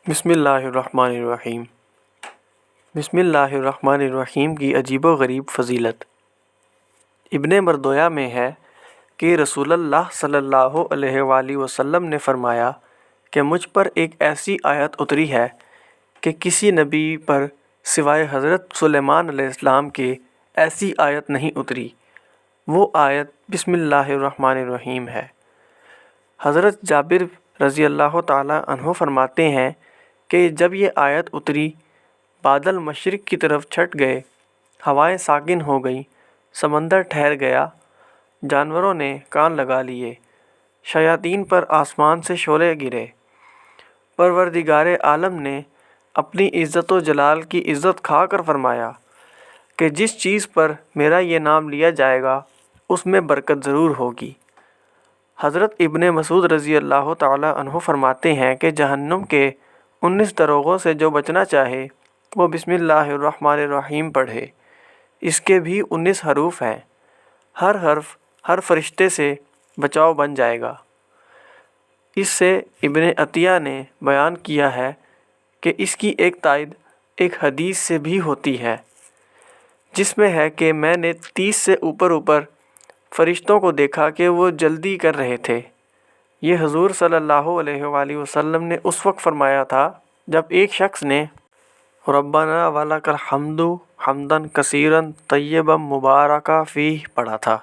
بسم اللہ الرحمن الرحیم۔ بسم اللہ الرحمن الرحیم کی عجیب و غریب فضیلت ابن مردویہ میں ہے کہ رسول اللہ صلی اللہ علیہ وآلہ وسلم نے فرمایا کہ مجھ پر ایک ایسی آیت اتری ہے کہ کسی نبی پر سوائے حضرت سلیمان علیہ السلام کے ایسی آیت نہیں اتری۔ وہ آیت بسم اللہ الرحمن الرحیم ہے۔ حضرت جابر رضی اللہ تعالی عنہ فرماتے ہیں کہ جب یہ آیت اتری، بادل مشرق کی طرف چھٹ گئے، ہوائیں ساکن ہو گئیں، سمندر ٹھہر گیا، جانوروں نے کان لگا لیے، شیاطین پر آسمان سے شعلے گرے۔ پروردگار عالم نے اپنی عزت و جلال کی عزت کھا کر فرمایا کہ جس چیز پر میرا یہ نام لیا جائے گا اس میں برکت ضرور ہوگی۔ حضرت ابن مسعود رضی اللہ تعالی عنہ فرماتے ہیں کہ جہنم کے 19 دروغوں سے جو بچنا چاہے وہ بسم اللہ الرحمن الرحیم پڑھے۔ اس کے بھی 19 حروف ہیں، ہر حرف ہر فرشتے سے بچاؤ بن جائے گا۔ اس سے ابن عطیہ نے بیان کیا ہے کہ اس کی ایک تائید ایک حدیث سے بھی ہوتی ہے، جس میں ہے کہ میں نے 30 سے اوپر فرشتوں کو دیکھا کہ وہ جلدی کر رہے تھے۔ یہ حضور صلی اللہ علیہ وآلہ وسلم نے اس وقت فرمایا تھا جب ایک شخص نے ربنا ولک الحمد حمدا کثیرا طیبا مبارکا فیہ پڑھا تھا۔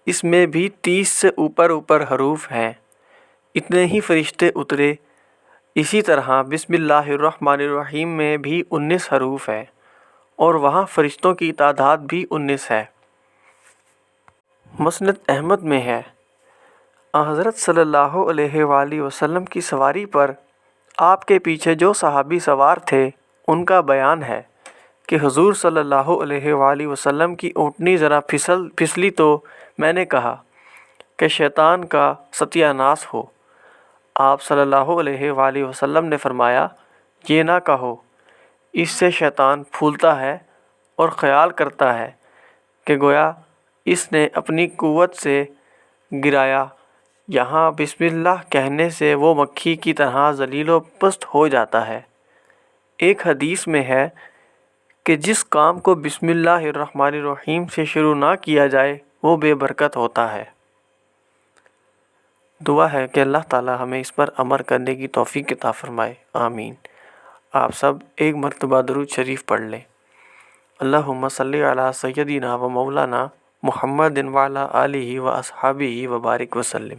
اس میں بھی 30 سے اوپر حروف ہیں، اتنے ہی فرشتے اترے۔ اسی طرح بسم اللہ الرحمن الرحیم میں بھی 19 حروف ہیں اور وہاں فرشتوں کی تعداد بھی 19 ہے۔ مسند احمد میں ہے، حضرت صلی اللہ علیہ وآلہ وسلم کی سواری پر آپ کے پیچھے جو صحابی سوار تھے ان کا بیان ہے کہ حضور صلی اللہ علیہ وآلہ وسلم کی اونٹنی ذرا پھسلی تو میں نے کہا کہ شیطان کا ستیہ ناس ہو۔ آپ صلی اللہ علیہ وآلہ وسلم نے فرمایا، یہ نہ کہو، اس سے شیطان پھولتا ہے اور خیال کرتا ہے کہ گویا اس نے اپنی قوت سے گرایا۔ یہاں بسم اللہ کہنے سے وہ مکھی کی طرح ذلیل و پست ہو جاتا ہے۔ ایک حدیث میں ہے کہ جس کام کو بسم اللہ الرحمن الرحیم سے شروع نہ کیا جائے وہ بے برکت ہوتا ہے۔ دعا ہے کہ اللہ تعالی ہمیں اس پر عمل کرنے کی توفیق عطا فرمائے، آمین۔ آپ سب ایک مرتبہ درود شریف پڑھ لیں۔ اللہم صلی علی سیدنا و مولانا محمد وعلی آلہ و اصحابہ و بارک وسلم۔